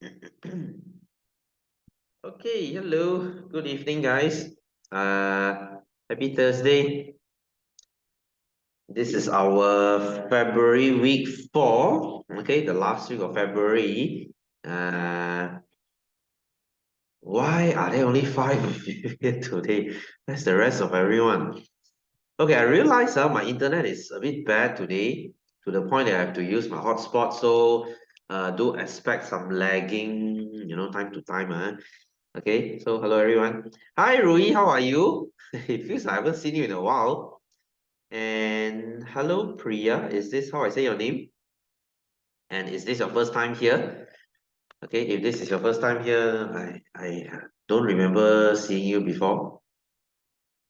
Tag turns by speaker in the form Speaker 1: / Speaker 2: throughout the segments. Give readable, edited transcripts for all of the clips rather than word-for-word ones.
Speaker 1: Okay, hello. Good evening, guys. Happy Thursday. This is our February week 4. Okay, the last week of February. Uh, why are there only 5 of you here today? That's the rest of everyone. Okay, I realize my internet is a bit bad today to the point that I have to use my hotspot. So do expect some lagging, time to time. Okay, so hello everyone. Hi Rui, how are you? It feels like I haven't seen you in a while. And hello Priya, is this how I say your name? And is this your first time here? Okay, if this is your first time here, I don't remember seeing you before.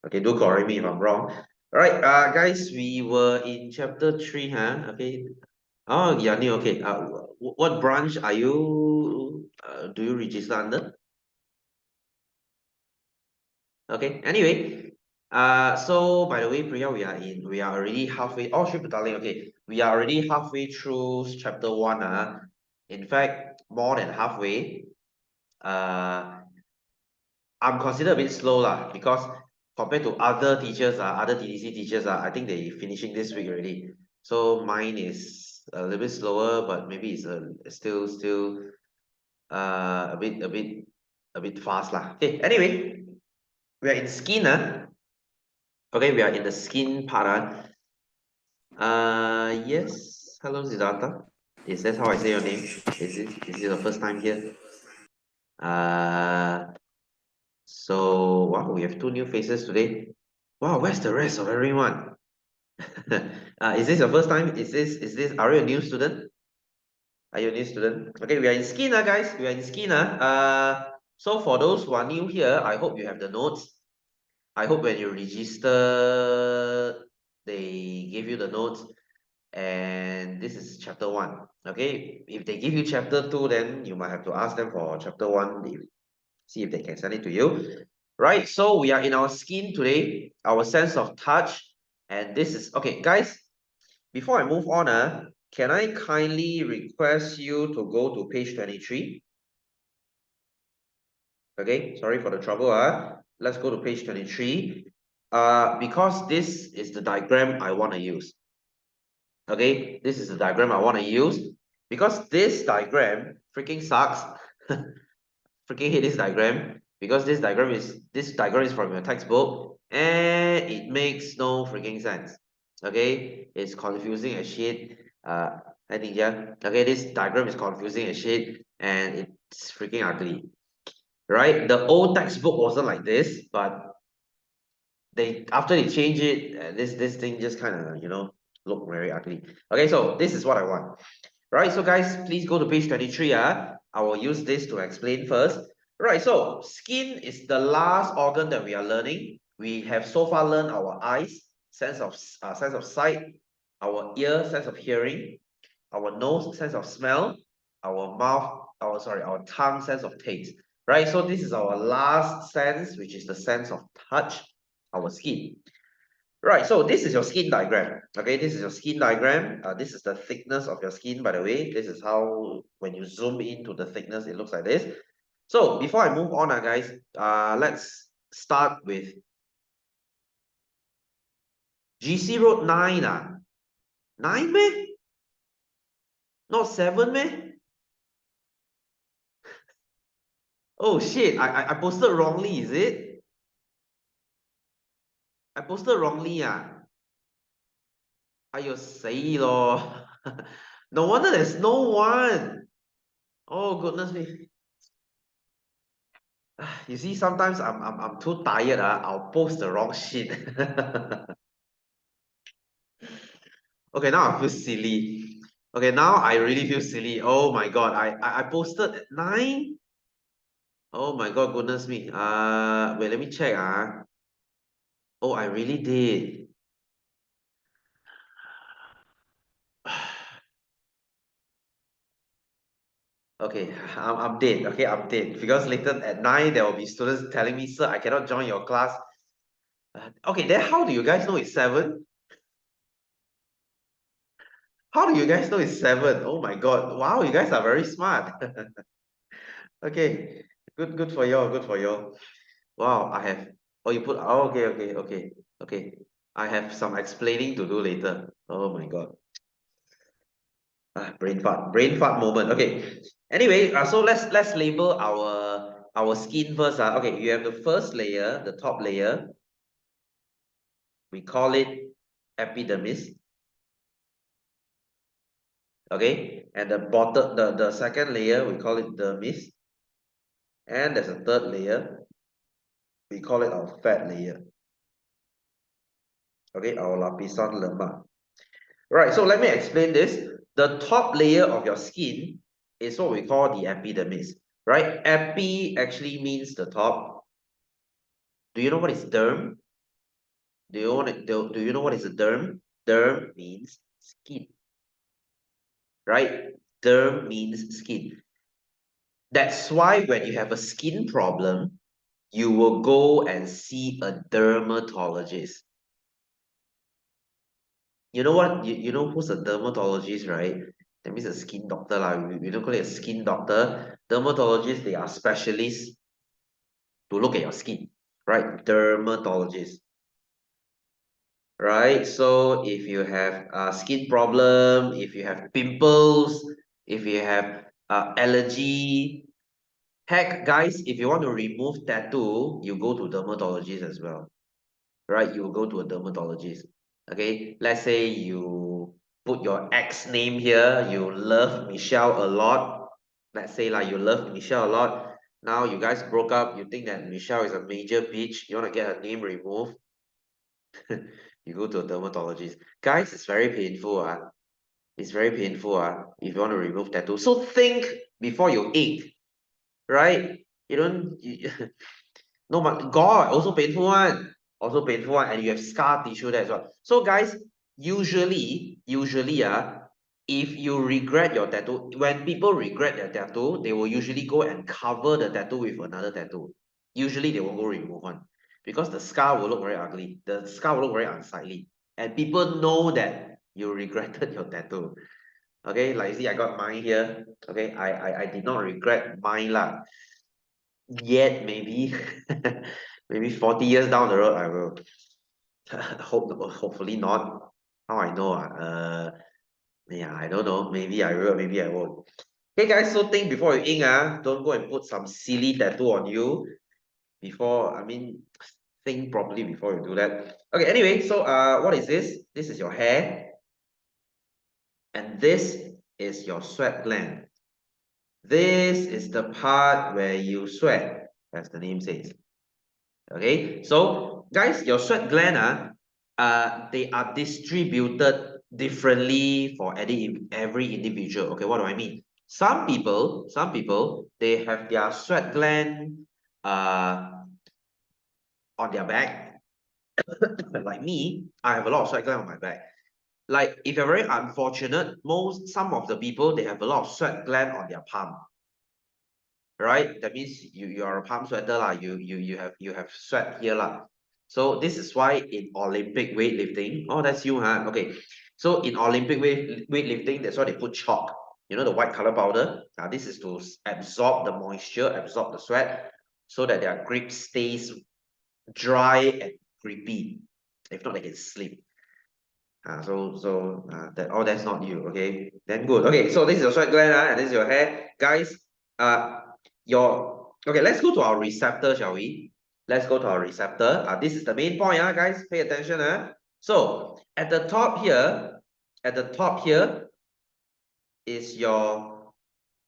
Speaker 1: Okay, do correct me if I'm wrong. All right, guys, we were in chapter 3, huh? Okay. Oh, yeah, new. Okay. What branch are you? Do you register under? Okay. Anyway, so by the way, Priya, we are already halfway. Oh, Shri darling. Okay, we are already halfway through chapter 1. In fact, more than halfway. Uh, I'm considered a bit slow lah because compared to other teachers, other TDC teachers, I think they finishing this week already. So mine is a little bit slower, but maybe it's still a bit fast lah. Okay. Anyway, we are in skin. Okay, we are in the skin part. Yes. Hello, Siddhartha. Is that how I say your name? Is it the first time here? Uh, so wow, we have two new faces today. Wow, where's the rest of everyone? Is this your first time? Are you a new student? Are you a new student? Okay, we are in skin, guys. We are in skin. So for those who are new here, I hope you have the notes. I hope when you register, they give you the notes. And this is chapter 1. Okay, if they give you chapter 2, then you might have to ask them for chapter 1. See if they can send it to you. Right, so we are in our skin today, our sense of touch. And this is, okay, guys, before I move on, can I kindly request you to go to page 23? Okay, sorry for the trouble. Let's go to page 23. Because this is the diagram I want to use. Okay, this is the diagram I want to use. Because this diagram freaking sucks. Freaking hate this diagram. Because this diagram is from your textbook and it makes no freaking sense. Okay, it's confusing as shit. I think yeah. Okay, this diagram is confusing as shit and it's freaking ugly. Right? The old textbook wasn't like this, but they after they change it, this thing just kind of look very ugly. Okay, so this is what I want. Right, so guys, please go to page 23. I will use this to explain first. Right, so skin is the last organ that we are learning. We have so far learned our eyes, sense of sight, our ear, sense of hearing, our nose, sense of smell, our mouth, our tongue, sense of taste. Right, so this is our last sense, which is the sense of touch, our skin. Right, so this is your skin diagram. Okay, this is your skin diagram. This is the thickness of your skin, by the way. This is how, when you zoom into the thickness, it looks like this. So before I move on, guys, let's start with GC Road 9. 9 meh? Not 7 meh? Oh shit, I posted wrongly, is it? I posted wrongly. !aiyo! 死咯. No wonder there's no one. Oh goodness me. You see, sometimes I'm too tired. I'll post the wrong shit. Okay, now I feel silly. Okay, now I really feel silly. Oh my god, I posted at 9. Oh my god, goodness me. Wait, let me check. Oh, I really did. Okay, I'm dead. Okay, I'm dead. Because later at 9, there will be students telling me, sir, I cannot join your class. Okay, then how do you guys know it's 7? How do you guys know it's 7? Oh my god. Wow, you guys are very smart. Okay, good for you, good for you. Wow, I have. Oh, you put. Oh, okay. I have some explaining to do later. Oh my God. Brain fart moment. Okay. Anyway, so let's label our skin first. Okay, you have the first layer, the top layer. We call it epidermis. Okay, and the bottom, the second layer, we call it dermis, and there's a third layer. We call it our fat layer. Okay, our lapisan lemak. Right, so let me explain this. The top layer of your skin is what we call the epidermis, right? Epi actually means the top. Do you know what is derm? Do you know what is a derm? Derm means skin, right? Derm means skin. That's why when you have a skin problem, you will go and see a dermatologist. You know what? You know who's a dermatologist, right? That means a skin doctor. We don't call it a skin doctor. Dermatologists, they are specialists to look at your skin, right? Dermatologists, right? So if you have a skin problem, if you have pimples, if you have allergy, heck, guys, if you want to remove tattoo, you go to dermatologist as well, right? You will go to a dermatologist. Okay, let's say you put your ex name here, you love Michelle a lot. Let's say like you love Michelle a lot. Now you guys broke up, you think that Michelle is a major bitch, you want to get her name removed, you go to a dermatologist. Guys, it's very painful. It's very painful if you want to remove tattoo. So think before you ink, right? You don't no, but God, also painful one. Also painful one. And you have scar tissue there as well. So guys, usually, if you regret your tattoo, when people regret their tattoo, they will usually go and cover the tattoo with another tattoo. Usually they won't go remove one. Because the scar will look very ugly. The scar will look very unsightly. And people know that you regretted your tattoo. Okay, like you see, I got mine here. Okay, I did not regret mine lah. Yet maybe maybe 40 years down the road I will. Hopefully not. How I know yeah, I don't know, maybe I will, maybe I won't. Okay guys, so think before you ink, don't go and put some silly tattoo on you before. I mean, think properly before you do that. Okay, anyway, so what is this? This is your hair, and this is your sweat gland. This is the part where you sweat, as the name says. Okay, so guys, your sweat gland, they are distributed differently for every individual. Okay, what do I mean? Some people, they have their sweat gland on their back. Like me, I have a lot of sweat gland on my back. Like if you're very unfortunate, some of the people, they have a lot of sweat gland on their palm. Right? That means you are a palm sweater lah. You have sweat here lah. So this is why in Olympic weightlifting, oh that's you huh? Okay, so in Olympic weightlifting, that's why they put chalk. You know the white color powder. This is to absorb the moisture, absorb the sweat, so that their grip stays dry and grippy. If not, they can slip. That's not you, okay? Then good. Okay, so this is your sweat gland, and this is your hair. Guys, let's go to our receptor, shall we? Let's go to our receptor. This is the main point, guys. Pay attention, So at the top here is your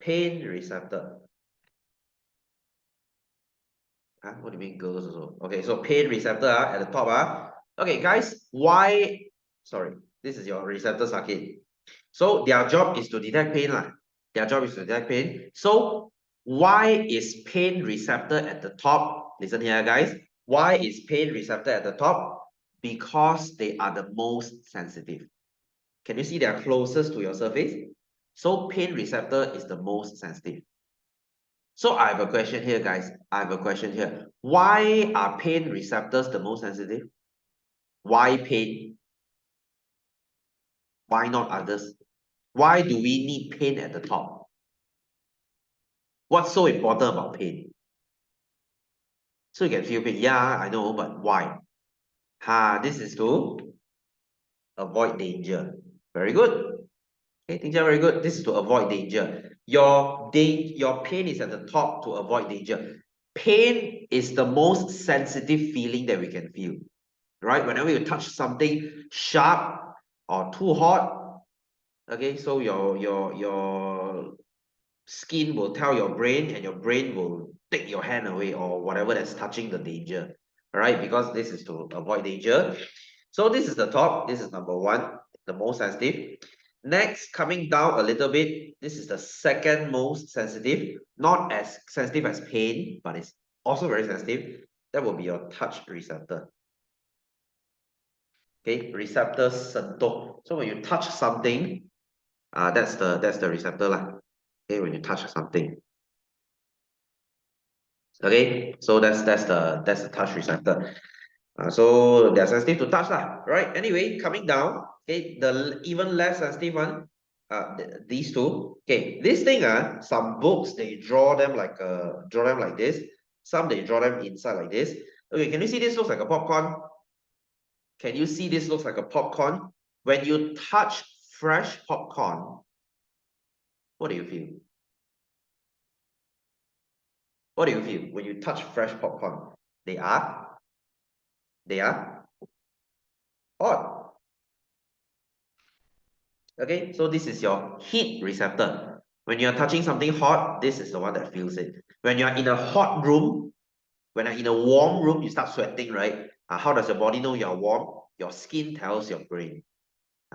Speaker 1: pain receptor. What do you mean girls also? Okay, so pain receptor at the top. Okay, guys, sorry, this is your receptor circuit. So their job is to detect pain lah. Their job is to detect pain. So why is pain receptor at the top? Listen here, guys. Why is pain receptor at the top? Because they are the most sensitive. Can you see they are closest to your surface? So pain receptor is the most sensitive. So I have a question here, guys. I have a question here. Why are pain receptors the most sensitive? Why pain? Why not others? Why do we need pain at the top? What's so important about pain? So you can feel pain. Yeah, I know, but why? This is to avoid danger. Very good. Okay, things are very good. This is to avoid danger. Your pain is at the top to avoid danger. Pain is the most sensitive feeling that we can feel. Right? Whenever you touch something sharp or too hot, okay, so your skin will tell your brain, and your brain will take your hand away or whatever that's touching the danger. All right, because this is to avoid danger. So this is the top. This is number one, the most sensitive. Next, coming down a little bit, this is the second most sensitive, not as sensitive as pain, but it's also very sensitive. That will be your touch receptor. Okay, receptor sentuh. So when you touch something, that's the receptor lah. Okay, when you touch something. Okay, so that's the touch receptor. So they're sensitive to touch lah, right? Anyway, coming down, okay, the even less sensitive one, these two. Okay, this thing, some books they draw them like this. Some they draw them inside like this. Okay, can you see this looks like a popcorn? Can you see this looks like a popcorn? When you touch fresh popcorn, what do you feel? What do you feel when you touch fresh popcorn? They are hot. Okay, so this is your heat receptor. When you're touching something hot, this is the one that feels it. When you're in a hot room, when you're in a warm room, you start sweating, right? How does your body know you're warm? Your skin tells your brain.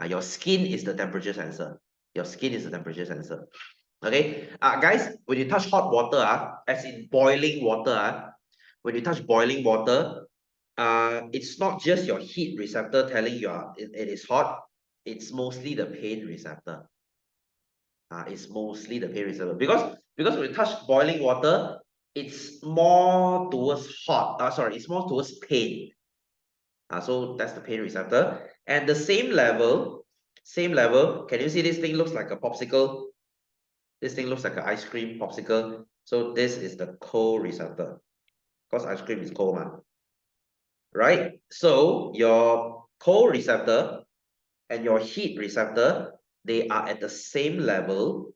Speaker 1: Your skin is the temperature sensor. Your skin is the temperature sensor. Okay, guys, when you touch hot water, as in boiling water, when you touch boiling water, it's not just your heat receptor telling you it is hot. It's mostly the pain receptor. It's mostly the pain receptor because when you touch boiling water, it's more towards hot. Sorry, it's more towards pain. So that's the pain receptor. And the same level. Can you see this thing looks like a popsicle? This thing looks like an ice cream popsicle. So this is the cold receptor. Because ice cream is cold, man. Right? So your cold receptor and your heat receptor, they are at the same level.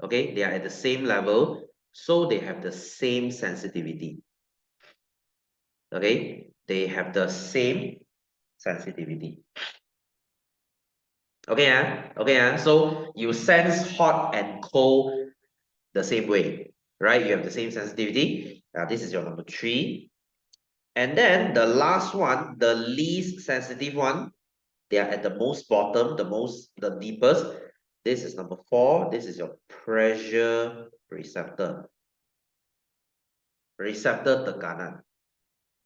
Speaker 1: Okay, they are at the same level, so they have the same sensitivity. Okay, they have the same sensitivity. Okay, so you sense hot and cold the same way, right? You have the same sensitivity. This is your number 3. And then the last one, the least sensitive one, they are at the most bottom, the deepest. This is number 4. This is your pressure receptor. Receptor tekanan.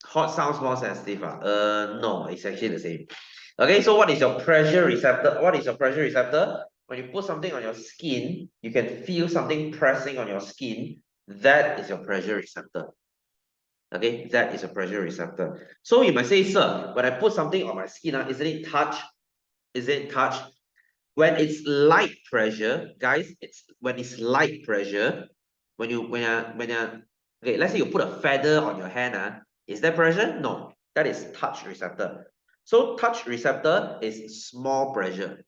Speaker 1: Hot sounds more sensitive. No, it's actually the same. Okay, so what is your pressure receptor? What is your pressure receptor? When you put something on your skin, you can feel something pressing on your skin. That is your pressure receptor. Okay, that is a pressure receptor. So you might say, sir, when I put something on my skin, isn't it touch? Is it touch? When it's light pressure, guys, when it's light pressure, okay, let's say you put a feather on your hand, is that pressure? No, that is touch receptor. So touch receptor is small pressure.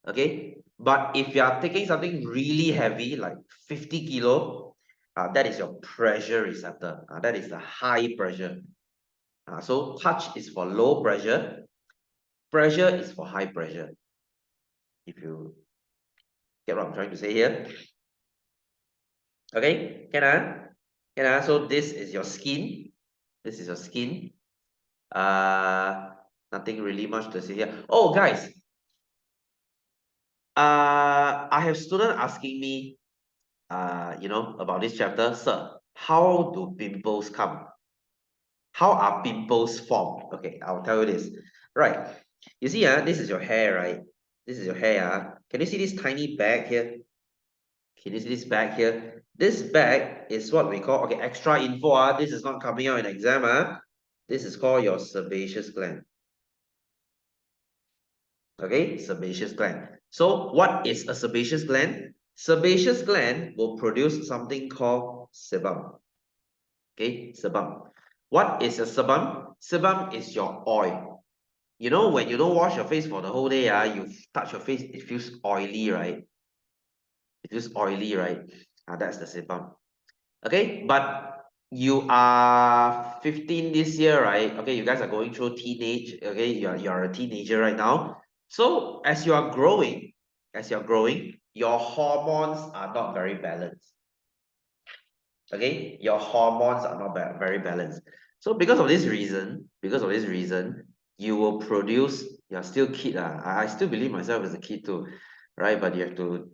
Speaker 1: Okay, but if you are taking something really heavy, like 50 kilo, that is your pressure receptor. That is the high pressure. So touch is for low pressure, pressure is for high pressure. If you get what I'm trying to say here. Okay, so this is your skin. This is your skin. Nothing really much to say here. Oh, guys. I have students asking me, about this chapter. Sir, how do pimples come? How are pimples formed? Okay, I'll tell you this. Right. You see, this is your hair, right? This is your hair. Can you see this tiny bag here? Can you see this bag here? This bag is what we call, okay, extra info. This is not coming out in exam. This is called your sebaceous gland. Okay, sebaceous gland. So what is a sebaceous gland? Sebaceous gland will produce something called sebum. Okay, sebum. What is a sebum? Sebum is your oil. You know, when you don't wash your face for the whole day, you touch your face, it feels oily, right? It feels oily, right? That's the sebum. Okay, but you are 15 this year, right? Okay, you guys are going through teenage. Okay, you're a teenager right now. So as you are growing, your hormones are not very balanced. Okay, your hormones are not very balanced. So because of this reason, you will produce. You're still kid. I still believe myself as a kid too, right? But you have to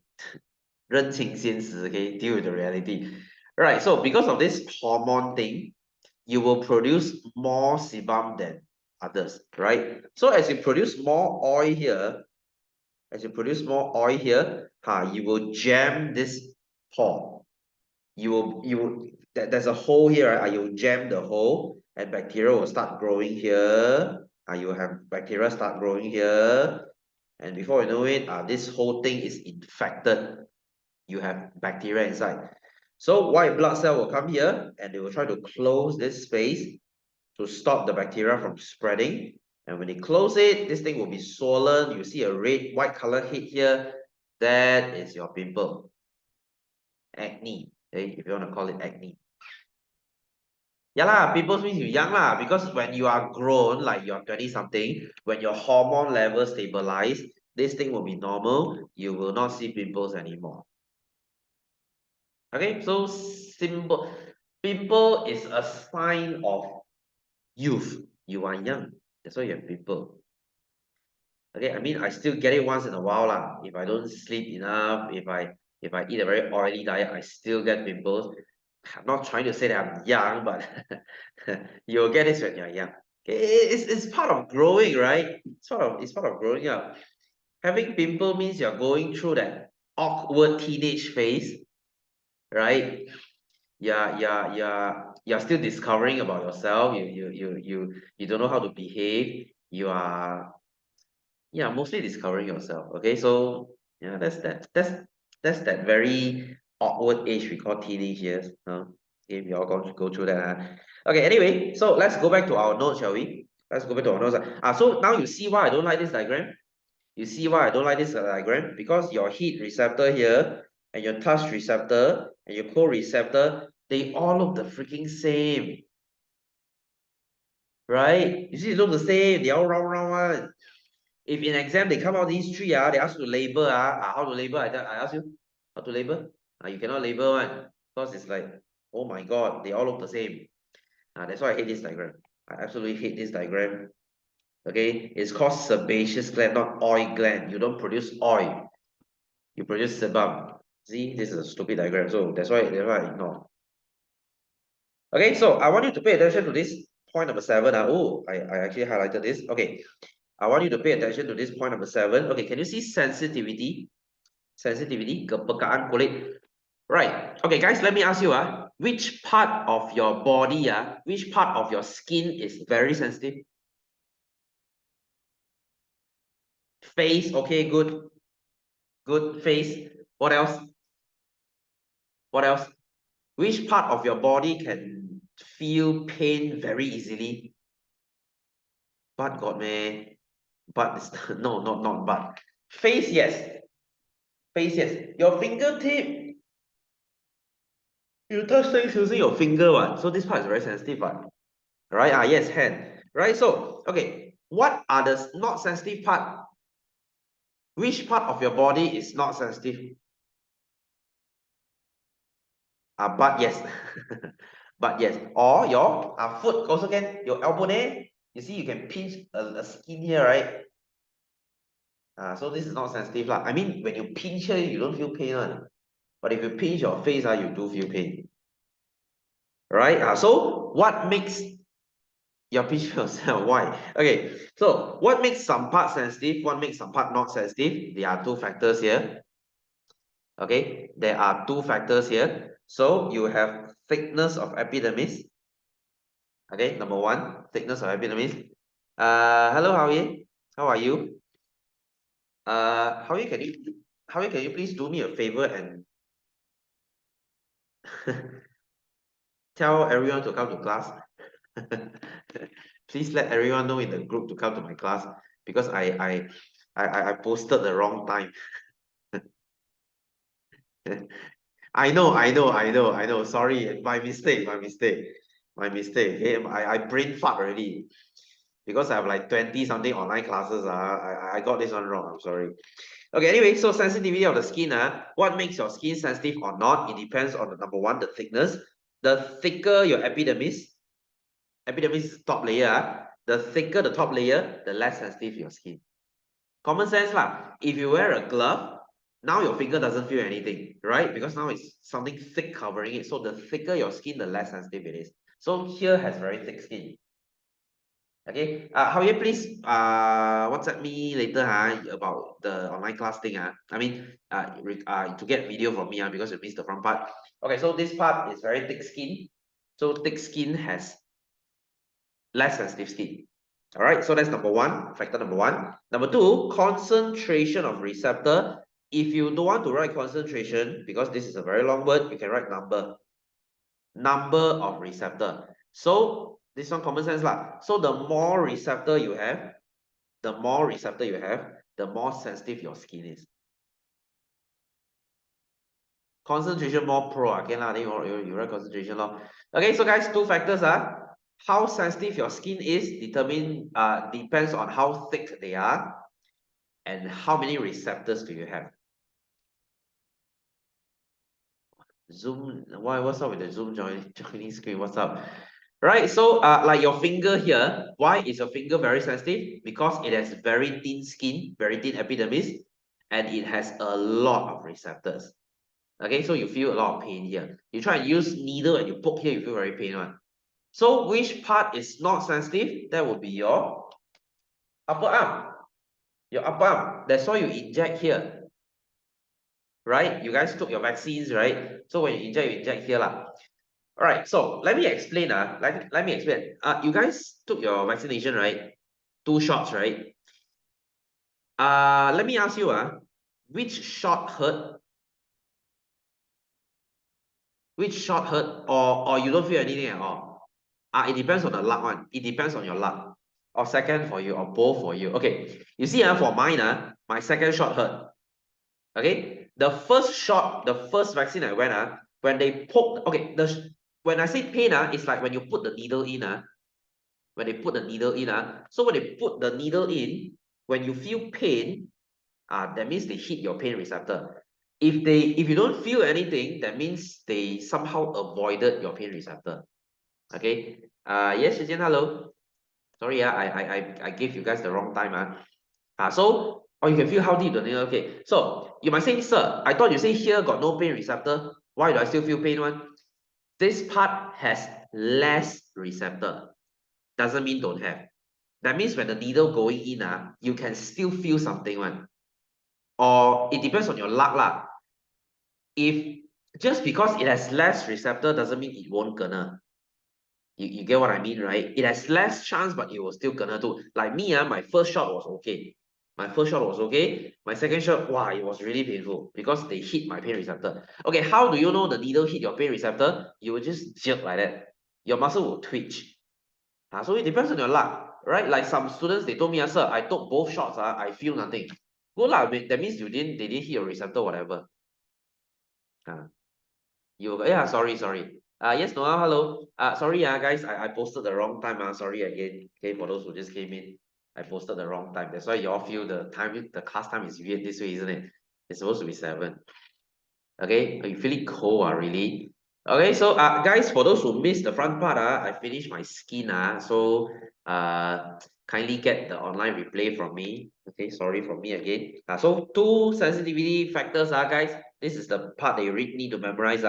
Speaker 1: 认清现实, okay, deal with the reality. Right, so because of this hormone thing, you will produce more sebum than others, right? So as you produce more oil here, you will jam this pore. There's a hole here, right? You jam the hole, and bacteria will start growing here. You have bacteria start growing here, and before you know it, this whole thing is infected. You have bacteria inside. So white blood cell will come here and they will try to close this space to stop the bacteria from spreading. And when they close it, this thing will be swollen. You see a white color head here. That is your pimple. Acne. Okay, if you want to call it acne. Yeah lah, pimples means you're young lah. Because when you are grown, like you're 20 something, when your hormone level stabilize, this thing will be normal. You will not see pimples anymore. Okay, so simple. Pimple is a sign of youth. You are young. That's why you have pimple. Okay, I mean I still get it once in a while lah. If I don't sleep enough, if I eat a very oily diet, I still get pimples. I'm not trying to say that I'm young, but you'll get this when you're young. Okay, it's part of growing, right? It's part of growing up. Having pimple means you're going through that awkward teenage phase, right? You're still discovering about yourself. You don't know how to behave. You are mostly discovering yourself. Okay, so yeah, that's that very awkward age we call teenage years. Okay, we all go through that. Okay, anyway, so let's go back to our notes, shall we? Let's go back to our notes. So now you see why I don't like this diagram. You see why I don't like this diagram? Because your heat receptor here and your touch receptor and your co-receptor, they all look the freaking same. Right? You see, they look the same. They all round one. If in exam they come out these three, they ask you to label. How to label? I ask you, how to label? You cannot label one. Because it's like, oh my god, they all look the same. That's why I hate this diagram. I absolutely hate this diagram. Okay, it's called sebaceous gland, not oil gland. You don't produce oil. You produce sebum. See, this is a stupid diagram, so that's why I ignore. Okay, so I want you to pay attention to this point number 7. I actually highlighted this. Okay, I want you to pay attention to this point number 7. Okay, can you see sensitivity? Sensitivity, kepekaan kulit. Right. Okay, guys, let me ask you, which part of your body, which part of your skin is very sensitive? Face, okay, good. Good face. What else? What else? Which part of your body can feel pain very easily? Butt, God, man. Butt is no, not butt. Face, yes. Face, yes. Your fingertip, you touch things using your finger, what? So this part is very sensitive, what? Right? Yes, hand. Right? So, okay. What are the not sensitive part? Which part of your body is not sensitive? Butt, yes. Butt, yes. Or your foot also can. Your elbow there. You see, you can pinch a skin here, right? So this is not sensitive lah. I mean, when you pinch here, you don't feel pain one. But if you pinch your face, you do feel pain. Right? So what makes your pinch yourself? Why? Okay. So what makes some part sensitive? What makes some part not sensitive? There are two factors here. Okay. There are two factors here. So you have thickness of epidermis. Okay. Number one, thickness of epidermis. Hello, Howie. How are you? Howie, can you Howie, can you please do me a favor and tell everyone to come to class? Please let everyone know in the group to come to my class because I posted the wrong time. I know. Sorry, my mistake. Okay, I brain fart already because I have like 20 something online classes. I got this one wrong. I'm sorry. Okay, anyway, so sensitivity of the skin. What makes your skin sensitive or not? It depends on the number one, the thickness. The thicker your epidermis is top layer. The thicker the top layer, the less sensitive your skin. Common sense lah. If you wear a glove, now your finger doesn't feel anything, right? Because now it's something thick covering it. So the thicker your skin, the less sensitive it is. So here has very thick skin. Okay. Javier, please WhatsApp me later about the online class thing. I mean to get video from me because you missed the front part. Okay, so this part is very thick skin. So thick skin has less sensitive skin. All right, so that's number one, factor number one. Number two, concentration of receptor. If you don't want to write concentration, because this is a very long word, you can write number. Number of receptor. So this one common sense lah. So the more receptor you have, the more sensitive your skin is. Concentration more pro again lah. Then you write concentration law. Okay, so guys, two factors how sensitive your skin is depends on how thick they are and how many receptors do you have. Zoom, what's up with the Zoom joining screen? What's up? Right, so like your finger here, why is your finger very sensitive? Because it has very thin skin, very thin epidermis, and it has a lot of receptors. Okay, so you feel a lot of pain here. You try and use needle and you poke here, you feel very pain one. So which part is not sensitive? That would be your upper arm. Your upper arm. That's why you inject here. Right? You guys took your vaccines, right? So when you inject here lah. All right, so let me explain. Let me explain. You guys took your vaccination, right? 2 shots, right? Let me ask you, which shot hurt? Which shot hurt, or you don't feel anything at all? It depends on the luck one. It depends on your luck. Or second for you, or both for you. Okay, you see, for mine, my second shot hurt. Okay, the first shot, the first vaccine I went, when they poked, okay, when I say pain, it's like when you put the needle in, when they put the needle in, so when they put the needle in, when you feel pain, that means they hit your pain receptor. If you don't feel anything, that means they somehow avoided your pain receptor. Okay. Yes, Shijian, hello. Sorry, I gave you guys the wrong time. So you can feel how deep the needle. Okay. So you might say, sir, I thought you say here got no pain receptor. Why do I still feel pain one? This part has less receptor. Doesn't mean don't have. That means when the needle going in, you can still feel something one. Or it depends on your luck lah. If just because it has less receptor doesn't mean it won't kena. You get what I mean, right? It has less chance, but it will still kena too. Like me, my first shot was okay. My first shot was okay. My second shot, wow, it was really painful because they hit my pain receptor. Okay, how do you know the needle hit your pain receptor? You will just jerk like that. Your muscle will twitch. So it depends on your luck, right? Like some students, they told me, sir, I took both shots, I feel nothing. Good luck. That means they didn't hit your receptor, whatever. Sorry. Yes, Noah, hello. Sorry, guys, I posted the wrong time. Sorry again. Okay, for those who just came in, I posted the wrong time. That's why you all feel the class time is weird this way, isn't it? It's supposed to be 7. Okay, are you feeling cold, really? Okay, so guys, for those who missed the front part, I finished my skin. So kindly get the online replay from me. Okay, sorry from me again. So 2 sensitivity factors, guys. This is the part that you really need to memorize.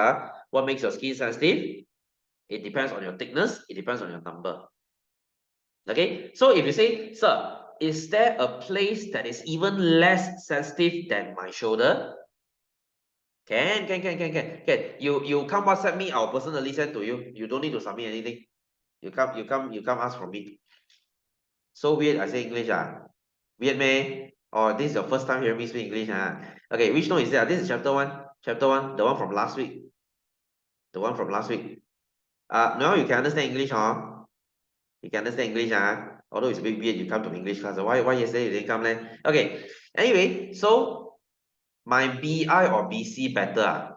Speaker 1: What makes your skin sensitive? It depends on your thickness, it depends on your number. Okay, so if you say, sir, is there a place that is even less sensitive than my shoulder? Can. You come WhatsApp me, I'll personally send to you. You don't need to submit anything. You come ask from me. So weird, I say English. Weird, man. Or this is your first time hearing me speak English, huh? Okay, which note is that? This is chapter one. Chapter one, the one from last week. The one from last week. Now you can understand English, huh? You can understand English, huh? Although it's a bit weird, you come to English class. Why yesterday you didn't come then? Okay. Anyway, so my BI or BC better.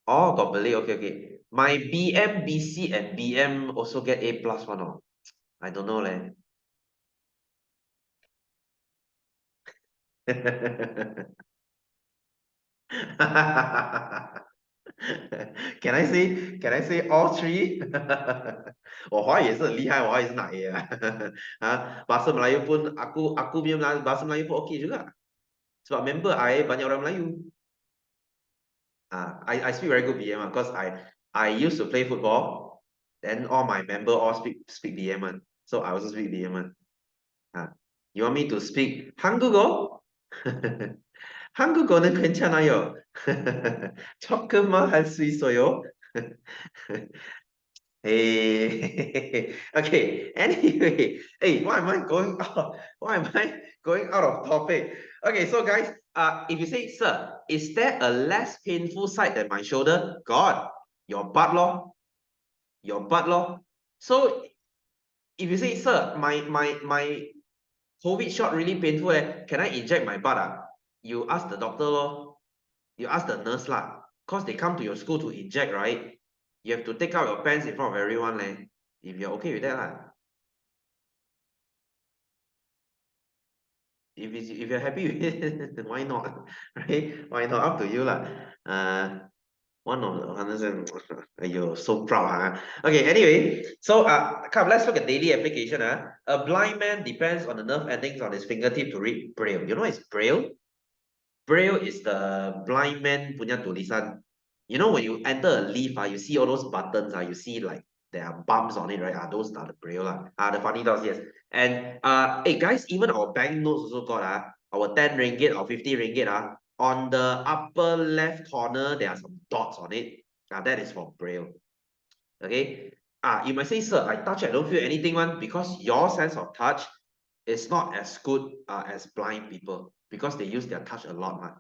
Speaker 1: Oh, got Malay. Okay, okay. My BM, BC, and BM also get A plus one. Oh, I don't know, leh. Can I say all three? 我华语也是很厉害，我华语是哪 A 啊？Bahasa Melayu pun aku punya bahasa Melayu pun okey juga. Sebab member I banyak orang Melayu. I speak very good BM because I used to play football. Then all my member all speak BM one. So I also speak BM one. You want me to speak 한국어? 한국어는 괜찮아요. 조금만 할 수 있어요. Hey, okay. Anyway, hey, why am I going out? Why am I going out of topic? Okay, so guys, if you say, sir, is there a less painful side than my shoulder? God, your butt law, your butt law. So if you say, sir, my COVID shot really painful, can I inject my butt? You ask the doctor law. You ask the nurse lah. Cause they come to your school to inject, right? You have to take out your pants in front of everyone, leh. If you're okay with that, lah. If you're happy with it, why not? Right? Why not? Up to you, lah. One of the understand. You're so proud, huh? Okay, anyway, so come, let's look at daily application. A blind man depends on the nerve endings on his fingertip to read braille. You know what is braille? Braille is the blind man punya tulisan. You know when you enter a lift, you see all those buttons, you see like there are bumps on it, right? Those are the braille, the funny dots, yes. And hey guys, even our bank notes also got our 10 ringgit or 50 ringgit on the upper left corner, there are some dots on it. That is for braille. Okay. You might say, sir, I touch, I don't feel anything one because your sense of touch is not as good as blind people because they use their touch a lot, man.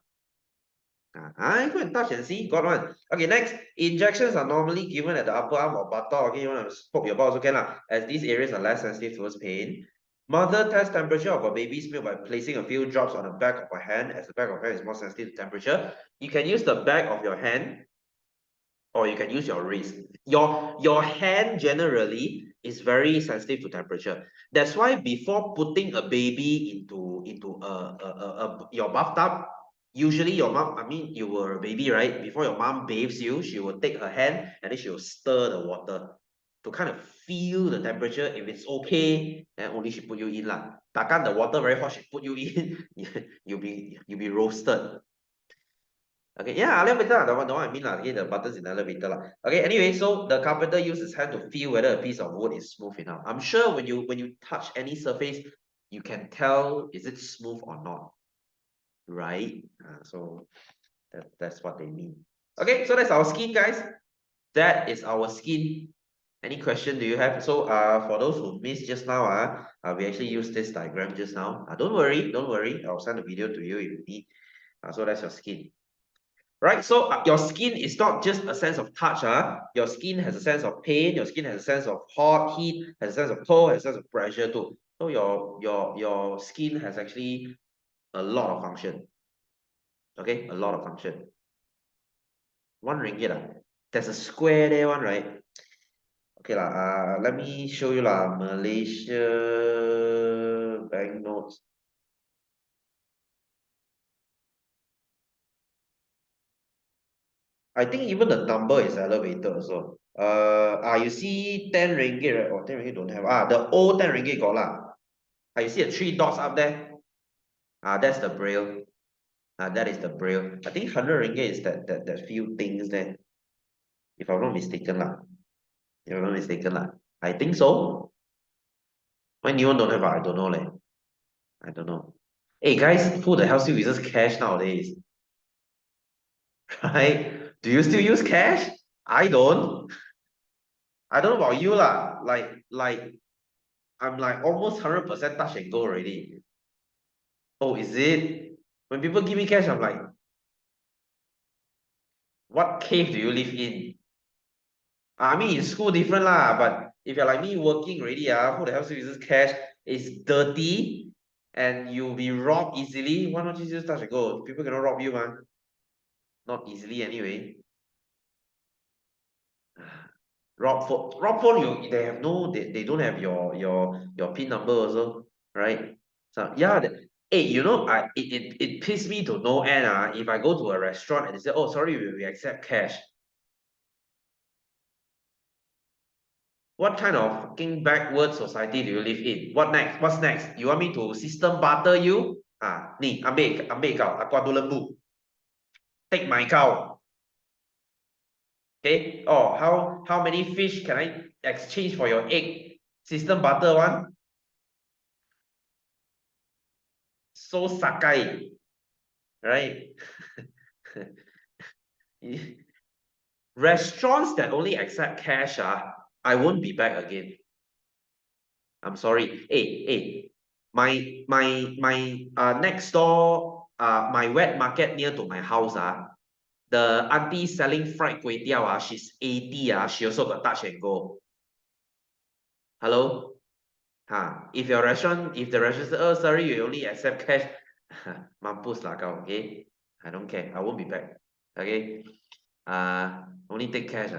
Speaker 1: Go and touch and see, got one. Okay, next, injections are normally given at the upper arm or buttock. Okay, you want to poke your butt also can as these areas are less sensitive towards pain. Mother tests temperature of a baby's milk by placing a few drops on the back of her hand, as the back of her hand is more sensitive to temperature. You can use the back of your hand or you can use your wrist. Your hand generally is very sensitive to temperature. That's why before putting a baby into your bathtub, usually your mom, I mean, you were a baby, right? Before your mom bathes you, she will take her hand and then she will stir the water to kind of feel the temperature. If it's okay, then only she put you in lah. Takkan the water very hot, she put you in, you'll be roasted. Okay, yeah, elevator, the one I mean lah. Okay, the buttons in the elevator lah. Okay, anyway, so the carpenter uses his hand to feel whether a piece of wood is smooth enough. I'm sure when you touch any surface, you can tell is it smooth or not, right? So that's what they mean. Okay, so that's our skin, guys. That is our skin. Any question do you have? So for those who missed just now, we actually used this diagram just now. Don't worry, don't worry. I'll send a video to you if you need. So that's your skin. Right, so your skin is not just a sense of touch. Your skin has a sense of pain. Your skin has a sense of hot, heat, has a sense of cold, has a sense of pressure too. So your skin has actually a lot of function. Okay, a lot of function. 1 ringgit. There's a square there, one right? Okay lah. Let me show you lah. Malaysia banknotes. I think even the number is elevated also. You see 10 ringgit, right? Or 10 ringgit don't have. The old 10 ringgit got lah. You see the 3 dots up there? That's the braille. That is the braille. I think 100 ringgit is that few things there. If I'm not mistaken lah. If I'm not mistaken lah. I think so. Why new one don't have? I don't know leh. I don't know. Hey guys, who the hell still uses cash nowadays? Right? Do you still use cash? I don't. I don't know about you lah. Like I'm like almost 100% touch and go already. Oh, is it? When people give me cash, I'm like, what cave do you live in? I mean, in school different lah, but if you're like me working already, who the hell still uses cash? It's dirty and you'll be robbed easily. Why don't you just touch and go? People cannot rob you, man. Not easily anyway. Rob phone, they have no, they don't have your PIN number also, right? So yeah, hey, you know, it pisses me to no end. If I go to a restaurant and they say, oh, sorry, we accept cash. What kind of fucking backward society do you live in? What next? What's next? You want me to system butter you? Ni ambil kau, aku adu lembu. Take my cow. Okay. Oh, how many fish can I exchange for your egg? System butter one. So sakai, right? Restaurants that only accept cash, I won't be back again. I'm sorry. Hey, my next door, my wet market near to my house, the auntie selling fried kway teow, she's 80, she also got touch and go. Hello? If the restaurant say, oh, sorry, you only accept cash, mampus lah kau, okay? I don't care. I won't be back. Okay? Only take cash.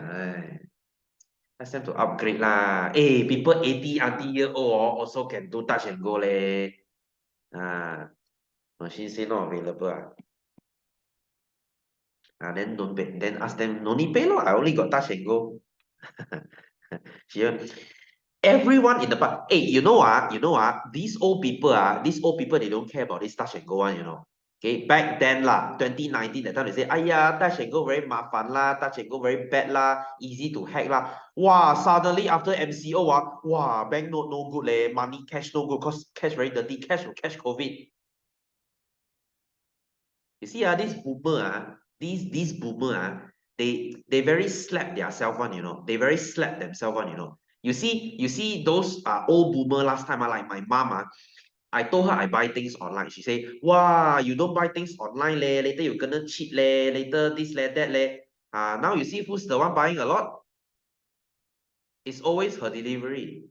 Speaker 1: Ask them to upgrade lah. People 80, auntie year old also can do touch and go leh. Machine say not available. Then don't pay. Then ask them, no need pay lor. I only got touch and go. Here, everyone in the park. These old people, they don't care about this touch and go one, Okay, back then lah, 2019, that time they say, touch and go very mafan lah, touch and go very bad lah, easy to hack lah. Wow, suddenly after MCO, wow, bank note no good leh, money cash no good, cause cash very dirty, cash will catch COVID. You see, these boomer, they very slap their self one, They very slap themselves one. You see those old boomer last time, like my mom, I told her I buy things online. She say, wow, you don't buy things online leh. Later you gonna cheat leh. Later this leh, that leh. Now you see who's the one buying a lot? It's always her delivery.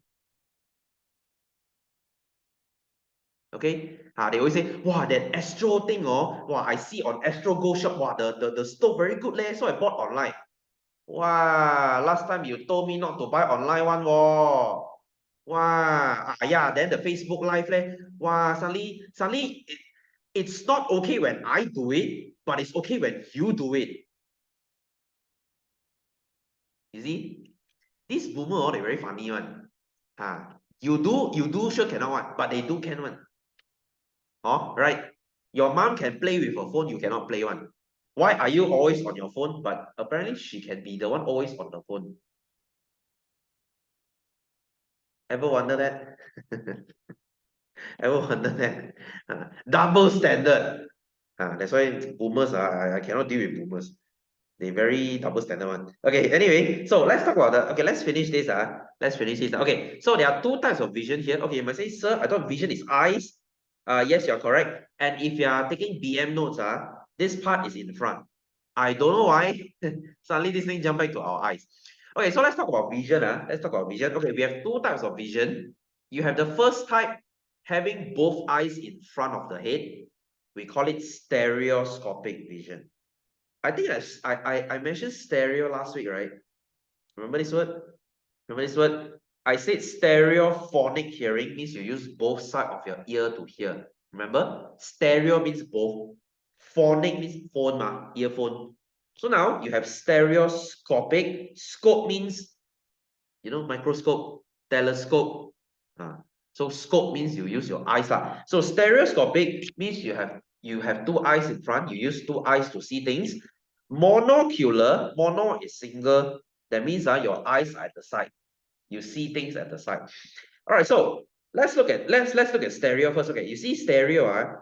Speaker 1: Okay. They always say, wow, that Astro thing, wow, I see on Astro Go Shop, wow, the stove very good leh. So I bought online. Wow, last time you told me not to buy online one, wow. Wow, yeah, then the Facebook Live leh. Wow, suddenly it's not okay when I do it, but it's okay when you do it. You see, this boomer, they very funny one. You do sure cannot one, but they do can one. Oh, right. Your mom can play with her phone, you cannot play one. Why are you always on your phone? But apparently she can be the one always on the phone. Ever wonder that? Ever wonder that? Double standard. That's why boomers, I cannot deal with boomers. They very double standard one. Okay, anyway, so let's talk about okay, let's finish this. Let's finish this. Okay, so there are two types of vision here. Okay, you might say, sir, I thought vision is eyes. Yes, you're correct. And if you are taking BM notes, this part is in front. I don't know why. Suddenly this thing jump back to our eyes. Okay, so let's talk about vision. Let's talk about vision. Okay, we have two types of vision. You have the first type having both eyes in front of the head. We call it stereoscopic vision. I think I mentioned stereo last week, right? Remember this word? Remember this word? I said stereophonic hearing means you use both sides of your ear to hear. Remember? Stereo means both. Phonic means phone, earphone. So now you have stereoscopic. Scope means, microscope, telescope. So scope means you use your eyes. So stereoscopic means you have two eyes in front. You use two eyes to see things. Monocular, mono is single. That means your eyes are at the side. You see things at the side. All right, so let's look at stereo first. Okay, you see stereo,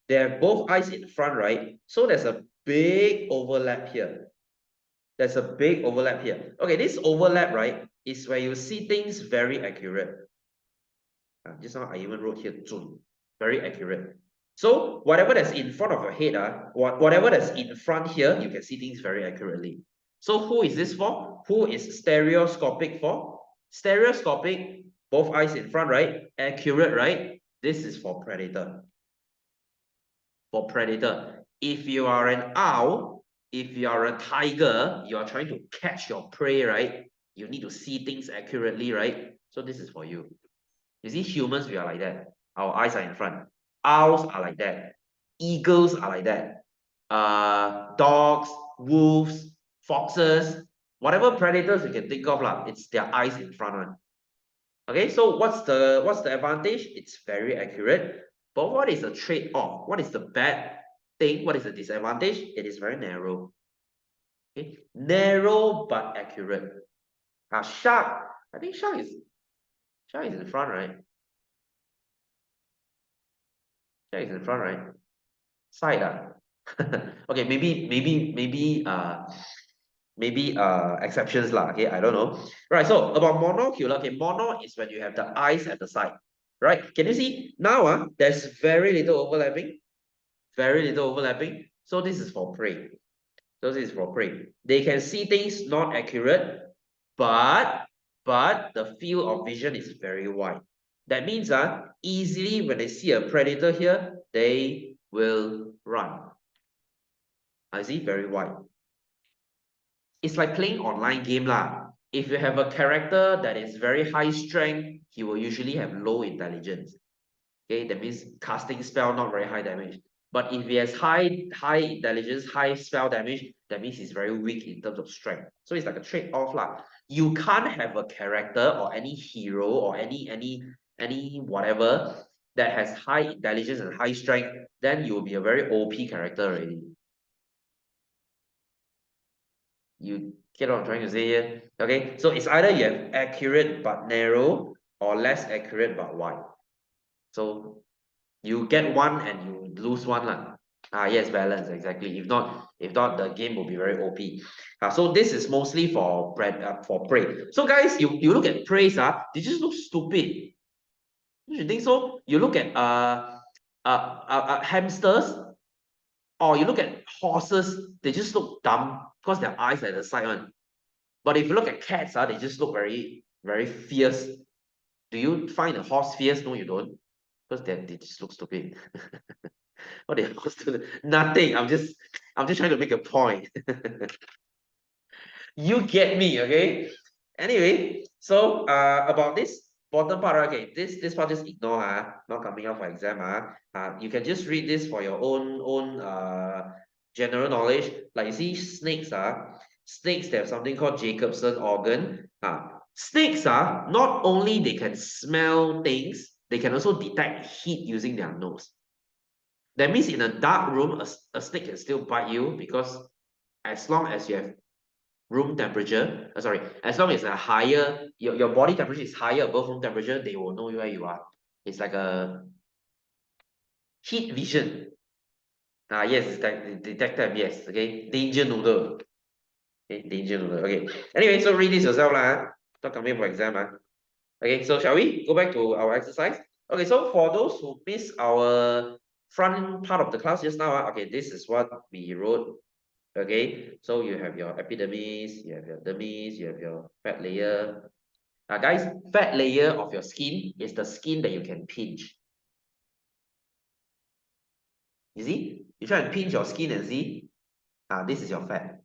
Speaker 1: they have both eyes in front, right? So there's a big overlap here. There's a big overlap here. Okay, this overlap, right, is where you see things very accurate. Just now I even wrote here 准, very accurate. So whatever that's in front of your head, whatever that's in front here, you can see things very accurately. So who is this for? Who is stereoscopic for? Stereoscopic, both eyes in front, right? Accurate, right? This is for predator. For predator. If you are an owl, if you are a tiger, you are trying to catch your prey, right? You need to see things accurately, right? So this is for you. You see, humans, we are like that. Our eyes are in front. Owls are like that. Eagles are like that. Dogs, wolves, foxes, whatever predators you can think of, it's their eyes in front one. Okay, so what's the advantage? It's very accurate. But what is the trade-off? What is the bad thing? What is the disadvantage? It is very narrow. Okay, narrow but accurate. Shark. I think shark is in front, right? Shark is in front, right? Side. Okay, maybe exceptions lah. Okay, I don't know. Right, so about monocular. Okay, mono is when you have the eyes at the side. Right? Can you see now? There's very little overlapping. Very little overlapping. So this is for prey. So this is for prey. They can see things not accurate, but the field of vision is very wide. That means easily when they see a predator here, they will run. I see very wide. It's like playing online game lah. If you have a character that is very high strength, he will usually have low intelligence. Okay, that means casting spell not very high damage. But if he has high intelligence, high spell damage, that means he's very weak in terms of strength. So it's like a trade-off lah. You can't have a character or any hero or any whatever that has high intelligence and high strength, then you will be a very OP character already. You get what I'm trying to say here? Okay, so it's either you have accurate but narrow or less accurate but wide. So you get one and you lose one lah. Yes, balance exactly. If not, the game will be very OP. So this is mostly for prey. So guys, you look at prey, they just look stupid. Don't you think so? You look at hamsters, or you look at horses, they just look dumb because their eyes are at the side one. But if you look at cats, they just look very, very fierce. Do you find a horse fierce? No, you don't. Because they just look stupid. What they supposed to do? Nothing. I'm just trying to make a point. You get me, okay? Anyway, so about this bottom part, okay, this part just ignore, not coming out for exam, you can just read this for your own general knowledge. Like you see, snakes they have something called Jacobson organ. Snakes not only they can smell things, they can also detect heat using their nose. That means in a dark room, a snake can still bite you because as long as you have room temperature, as long as your body temperature is higher above room temperature, they will know where you are. It's like a heat vision. Yes, it's detect them, yes, okay. Danger noodle. Okay, danger noodle. Okay. Anyway, so read this yourself lah. Not coming for exam. Okay, so shall we go back to our exercise? Okay, so for those who missed our front part of the class just now, okay, this is what we wrote. Okay, so you have your epidermis, you have your dermis, you have your fat layer. Guys, fat layer of your skin is the skin that you can pinch. You see? You try and pinch your skin and see. This is your fat.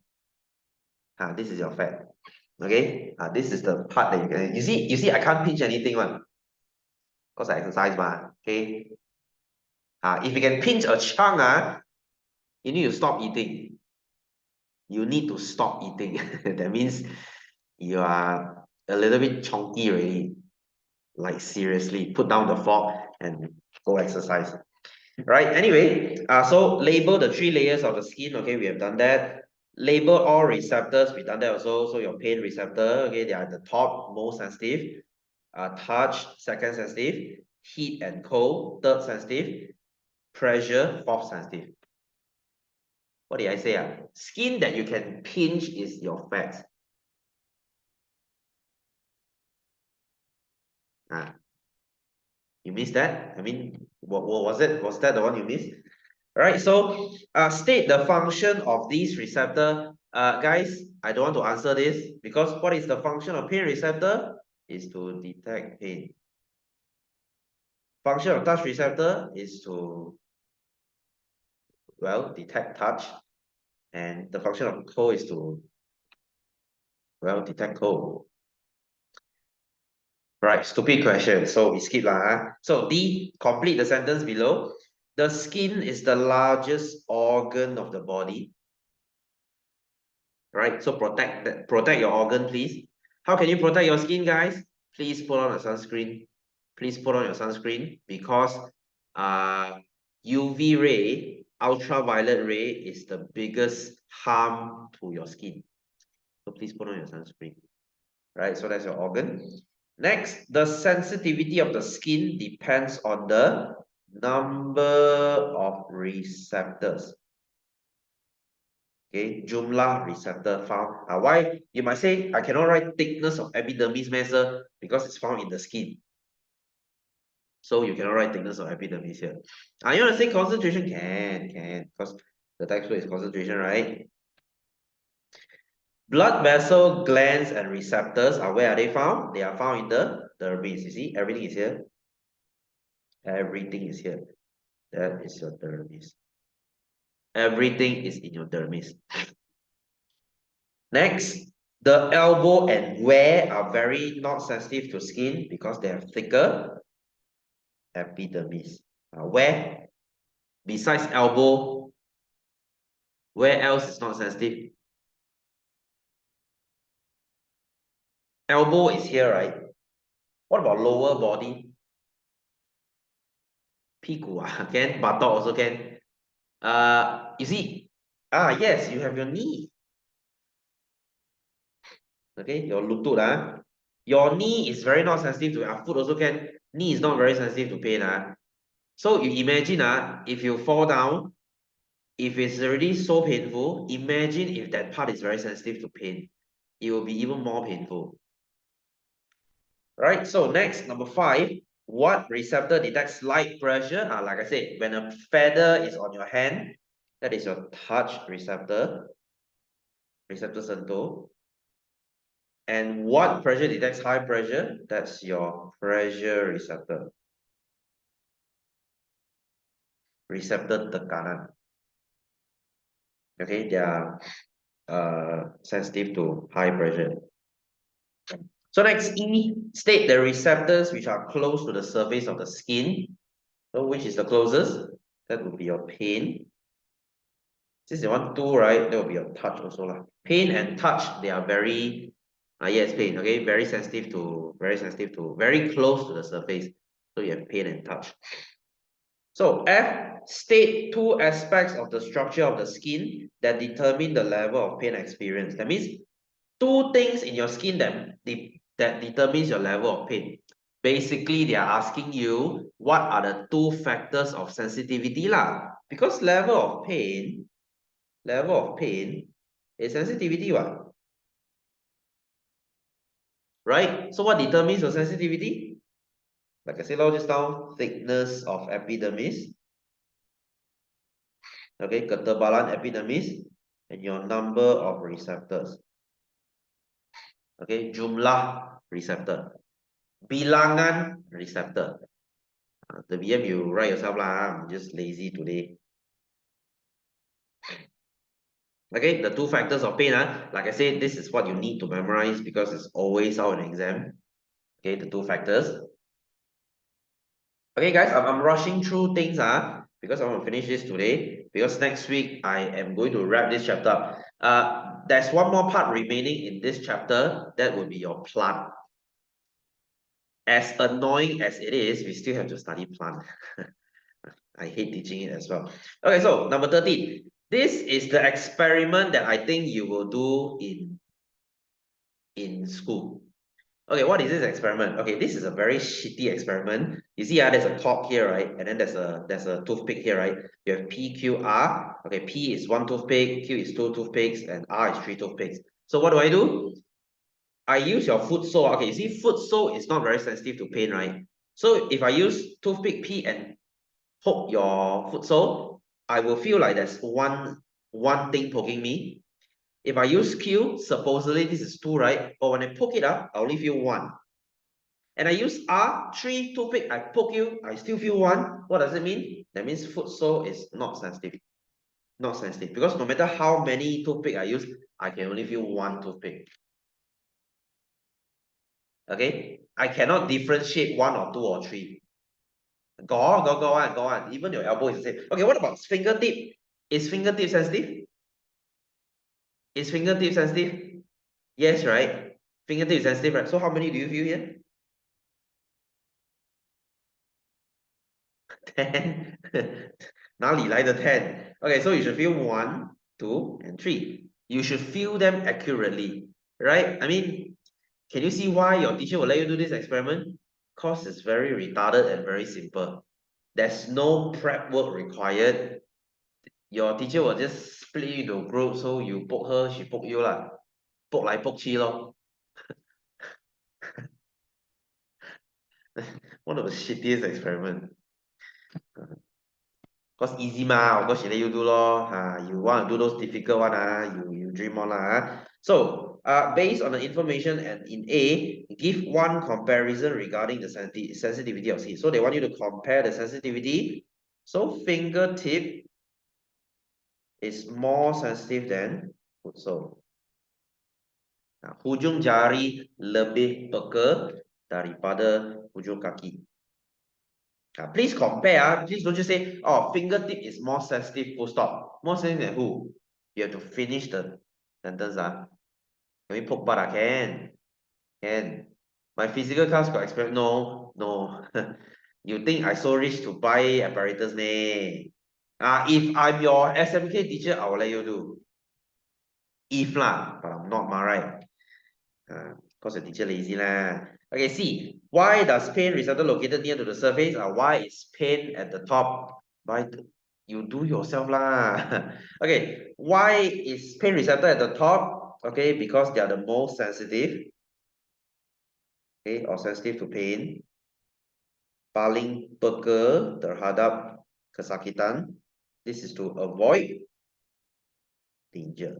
Speaker 1: This is your fat. Okay? This is the part that you can. You see, I can't pinch anything one. Because I exercise, okay? If you can pinch a chunk, you need to stop eating. You need to stop eating. That means you are a little bit chunky already. Like seriously, put down the fork and go exercise. Right, anyway, so label the 3 layers of the skin. Okay, we have done that. Label all receptors, we've done that also. So your pain receptor, okay, they are at the top, most sensitive. Touch, second sensitive. Heat and cold, third sensitive. Pressure, fourth sensitive. What did I say? Skin that you can pinch is your fat. You missed that? I mean, what was it? Was that the one you missed? All right, so state the function of these receptor. Guys, I don't want to answer this because what is the function of pain receptor? Is to detect pain. Function of touch receptor is to, well, detect touch. And the function of cold is to, well, detect cold. Right, stupid question. So we skip lah. Huh? So D, complete the sentence below. The skin is the largest organ of the body. Right, so protect your organ, please. How can you protect your skin, guys? Please put on a sunscreen. Please put on your sunscreen because UV ray, ultraviolet ray is the biggest harm to your skin. So please put on your sunscreen. Right, so that's your organ. Next, the sensitivity of the skin depends on the number of receptors. Okay, jumlah receptor found. Why? You might say, I cannot write thickness of epidermis measure because it's found in the skin. So you cannot write thickness of epidermis here. You want to say concentration? Can, because the textbook is concentration, right? Blood vessel, glands, and receptors are where are they found? They are found in the dermis. You see, everything is here. Everything is here. That is your dermis. Everything is in your dermis. Next, the elbow and where are very not sensitive to skin because they have thicker epidermis. Where, besides elbow, where else is not sensitive? Elbow is here, right? What about lower body? 屁股 can, buttock also can. You see, yes, you have your knee. Okay, your lutut, your knee is very not sensitive to foot also can. Knee is not very sensitive to pain. So you imagine if you fall down, if it's already so painful, imagine if that part is very sensitive to pain. It will be even more painful. Right, so next, number 5, what receptor detects light pressure? Like I said, when a feather is on your hand, that is your touch receptor, receptor sentuh. And what pressure detects high pressure? That's your pressure receptor. Receptor tekanan. Okay, they are sensitive to high pressure. So next, E, state the receptors which are close to the surface of the skin. So which is the closest? That would be your pain. Since you want 2, right? That will be your touch also lah. Pain and touch, they are very, yes, pain. Okay, very sensitive to, very close to the surface. So you have pain and touch. So F, state 2 aspects of the structure of the skin that determine the level of pain experience. That means 2 things in your skin that determines your level of pain. Basically, they are asking you what are the 2 factors of sensitivity lah. Because level of pain is sensitivity, what? Right? So what determines your sensitivity? Like I said just now, thickness of epidermis. Okay, ketebalan epidermis and your number of receptors. Okay, jumlah receptor. Bilangan receptor. The BM you write yourself lah. I'm just lazy today. Okay, the 2 factors of pain. Like I said, this is what you need to memorize because it's always out in exam. Okay, the 2 factors. Okay, guys, I'm rushing through things because I want to finish this today. Because next week I am going to wrap this chapter up. There's one more part remaining in this chapter. That would be your plant. As annoying as it is, we still have to study plant. I hate teaching it as well. Okay, so number 13. This is the experiment that I think you will do in school. Okay, what is this experiment? Okay, this is a very shitty experiment. You see, there's a top here, right? And then there's a toothpick here, right? You have P, Q, R. Okay, P is 1 toothpick, Q is 2 toothpicks, and R is 3 toothpicks. So what do? I use your foot sole. Okay, you see, foot sole is not very sensitive to pain, right? So if I use toothpick P and poke your foot sole, I will feel like there's one thing poking me. If I use Q, supposedly this is 2, right? But when I poke it up, I only feel 1. And I use R, 3, toothpick, I poke you, I still feel 1. What does it mean? That means foot sole is not sensitive. Not sensitive. Because no matter how many toothpick I use, I can only feel 1 toothpick. Okay? I cannot differentiate 1 or 2 or 3. Go on. Even your elbow is the same. Okay, what about fingertip? Is fingertip sensitive? Is fingertip sensitive? Yes, right? Fingertip is sensitive, right? So how many do you feel here? 10. 哪里来的 10? Okay, so you should feel 1, 2, and 3. You should feel them accurately, right? I mean, can you see why your teacher will let you do this experiment? Because it's very retarded and very simple. There's no prep work required. Your teacher will just split you into a group, so you poke her, she poke you lah. Poke 来 poke 去 lor. One of the shittiest experiment. Cause easy ma, of course she let you do lor. You want to do those difficult one, you dream on lah. So, based on the information and in A, give one comparison regarding the sensitivity of heat. So they want you to compare the sensitivity. So fingertip is more sensitive than foot sole. Hujung jari lebih peka daripada hujung kaki. Please compare. Please don't just say, oh, fingertip is more sensitive, full stop. More sensitive than who? You have to finish the sentence. Can we poke butt? Can. Can. My physical class got experiment. No, no. You think I so rich to buy apparatus, ne? If I'm your SMK teacher, I will let you do. If lah, but I'm not, right? Because the teacher lazy lah. Okay, see, why does pain receptor located near to the surface? Why is pain at the top? Why you do yourself lah. Okay, why is pain receptor at the top? Okay, because they are the most sensitive. Okay, or sensitive to pain. Paling peka terhadap kesakitan. This is to avoid danger.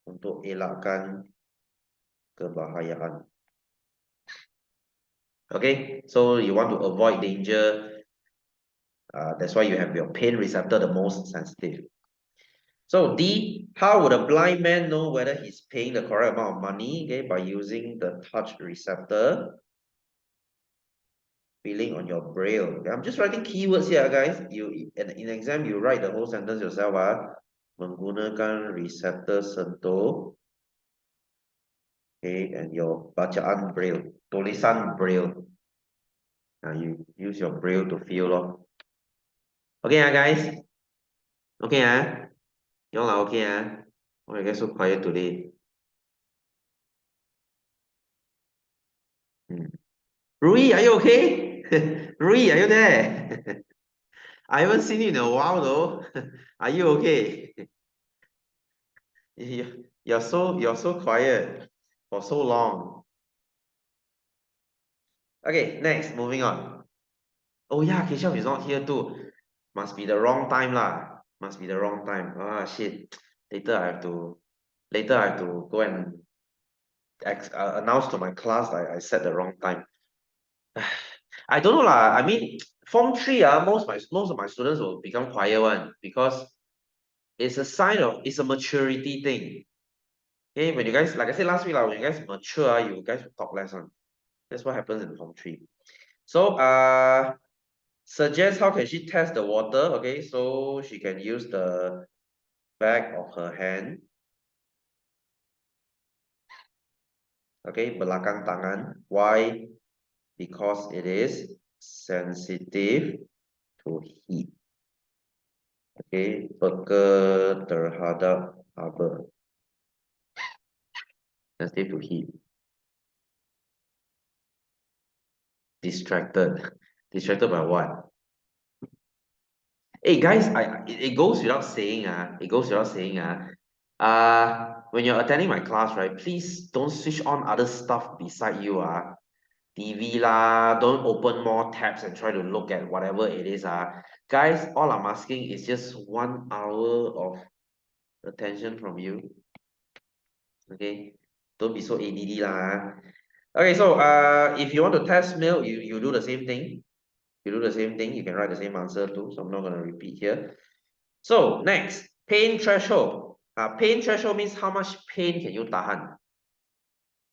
Speaker 1: Untuk elakkan kebahayaan. Okay, so you want to avoid danger. That's why you have your pain receptor the most sensitive. So D, how would a blind man know whether he's paying the correct amount of money? Okay, by using the touch receptor. Feeling on your braille. Okay, I'm just writing keywords here, guys. You in exam, you write the whole sentence yourself. Menggunakan receptor sentuh. Okay, and your bacaan braille. Tulisan braille. You use your braille to feel lor. Okay, guys. Okay, you all are okay, Why you guys so quiet today? Rui, are you okay? Rui, are you there? I haven't seen you in a while though. Are you okay? You're so quiet for so long. Okay, next, moving on. Oh yeah, Keshav is not here too. Must be the wrong time lah. Must be the wrong time. Ah shit. Later I have to go and announce to my class I set the wrong time. I don't know lah. I mean, Form 3, most of my students will become quiet one because it's a sign of it's a maturity thing. Okay, when you guys, like I said last week, when you guys mature, you guys will talk less on. That's what happens in Form 3. So suggest how can she test the water? Okay, so she can use the back of her hand. Okay, belakang tangan. Why? Because it is sensitive to heat. Okay, peka terhadap apa? Sensitive to heat. Distracted. Distracted by what? Hey guys, it goes without saying, when you're attending my class, right, please don't switch on other stuff beside you. TV lah, don't open more tabs and try to look at whatever it is. Guys, all I'm asking is just 1 hour of attention from you. Okay, don't be so ADD lah. Okay, so if you want to test mail, you do the same thing. You do the same thing. You can write the same answer too. So I'm not gonna repeat here. So next, pain threshold. Pain threshold means how much pain can you tahan?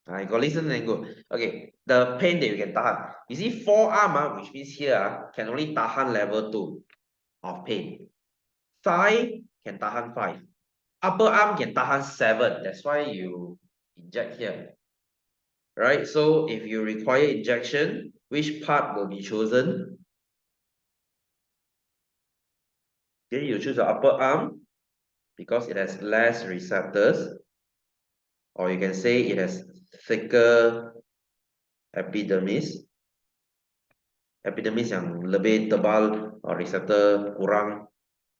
Speaker 1: You got listen and go. Okay, the pain that you can tahan. You see forearm, which means here can only tahan level 2 of pain. Thigh can tahan 5. Upper arm can tahan 7. That's why you inject here. Right? So if you require injection, which part will be chosen? Okay, you choose the upper arm because it has less receptors, or you can say it has thicker epidermis. Epidermis yang lebih tebal, or receptor kurang,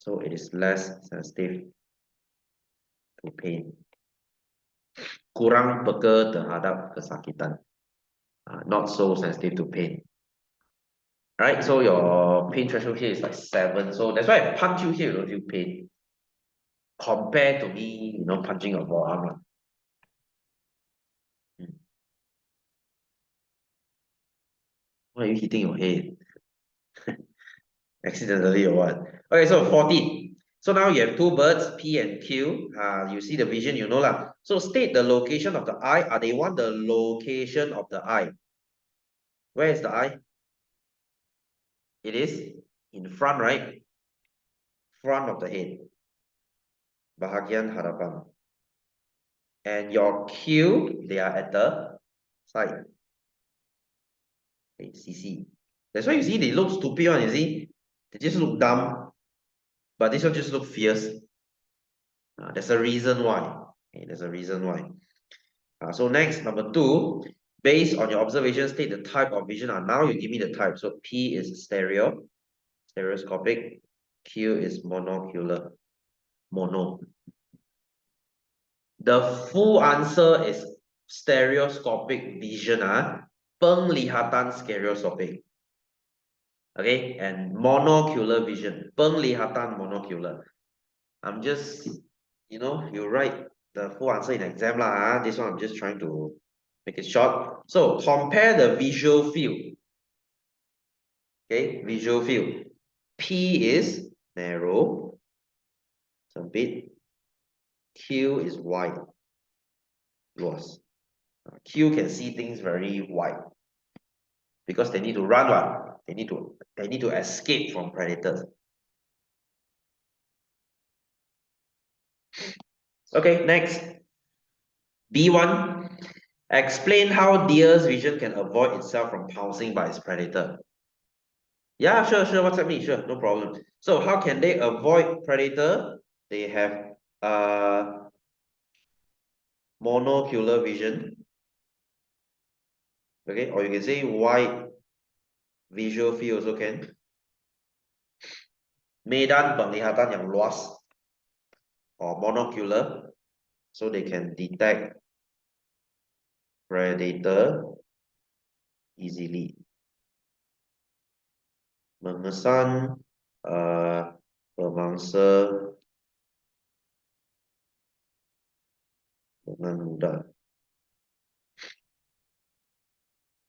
Speaker 1: so it is less sensitive to pain. Kurang peka terhadap kesakitan. Not so sensitive to pain. Right, so your pain threshold here is like 7. So that's why I punch you here, you don't feel pain. Compared to me, punching your forearm. Why are you hitting your head? Accidentally or what? Okay, so 14. So now you have two birds, P and Q. You see the vision, you know lah. So state the location of the eye. They want the location of the eye. Where is the eye? It is in front, right? Front of the head. Bahagian hadapan. And your Q, they are at the side. Okay, CC. That's why you see they look stupid one, you see? They just look dumb. But this one just look fierce. There's a reason why. Okay, there's a reason why. So next, number 2, based on your observation, state the type of vision. Now you give me the type. So P is stereoscopic. Q is monocular. Mono. The full answer is stereoscopic vision. Penglihatan stereoscopic. Okay, and monocular vision. Penglihatan monocular. I'm just, you write the full answer in exam lah. This one I'm just trying to make it short. So compare the visual field. Okay, visual field. P is narrow, sempit. Q is wide, luas. Q can see things very wide because they need to run. They need to escape from predators. Okay, next. B1. Explain how deer's vision can avoid itself from pouncing by its predator. Yeah, sure. WhatsApp me, sure, no problem. So how can they avoid predator? They have monocular vision. Okay, or you can say wide visual field also can. Medan penglihatan yang luas or monocular, so they can detect predator easily. Memesan pemangsa dengan mudah.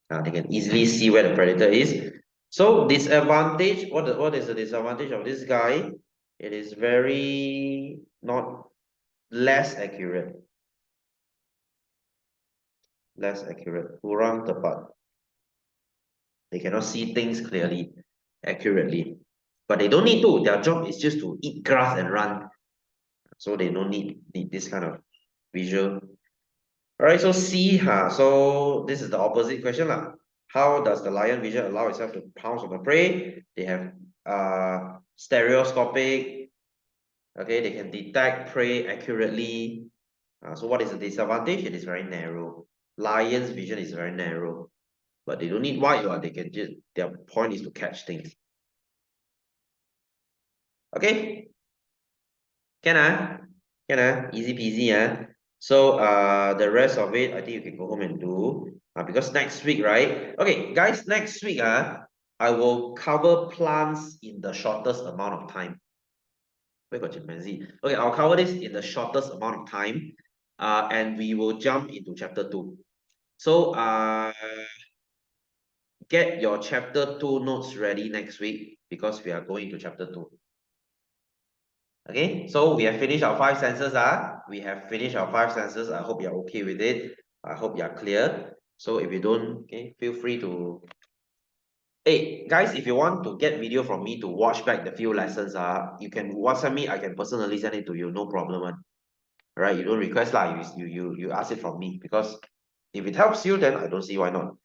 Speaker 1: They can easily see where the predator is. So disadvantage, what is the disadvantage of this guy? It is very not less accurate. Less accurate. Kurang tepat. They cannot see things clearly, accurately. But they don't need to. Their job is just to eat grass and run. So they don't need this kind of visual. Alright, so C, so this is the opposite question lah. How does the lion vision allow itself to pounce on the prey? They have stereoscopic. Okay, they can detect prey accurately. So what is the disadvantage? It is very narrow. Lion's vision is very narrow, but they don't need wide. They can just, their point is to catch things. Okay, can easy peasy. So the rest of it, I think you can go home and do. Because next week, right? Okay, guys, next week, I will cover plants in the shortest amount of time. Where got chimpanzee? Okay, I'll cover this in the shortest amount of time. And we will jump into chapter 2. So get your chapter 2 notes ready next week because we are going to chapter 2. Okay, so we have finished our 5 senses. We have finished our 5 senses. I hope you're okay with it. I hope you're clear. So if you don't, okay, feel free to. Hey guys, if you want to get video from me to watch back the few lessons, you can WhatsApp me. I can personally send it to you, no problem. Right? You don't request lah. You ask it from me because if it helps you, then I don't see why not.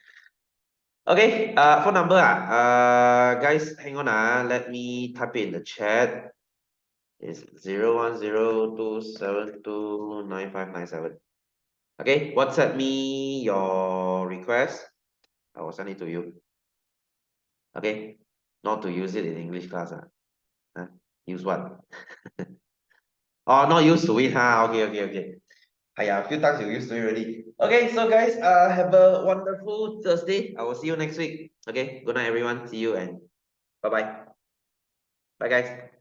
Speaker 1: Okay, phone number guys, hang on let me type it in the chat. It's 01027299597. Okay, WhatsApp me your request. I will send it to you. Okay, not to use it in English class. Use what? Oh, not used to it, Okay. A few times you used to it already. Okay, so guys, have a wonderful Thursday. I will see you next week. Okay, good night, everyone. See you and bye-bye. Bye, guys.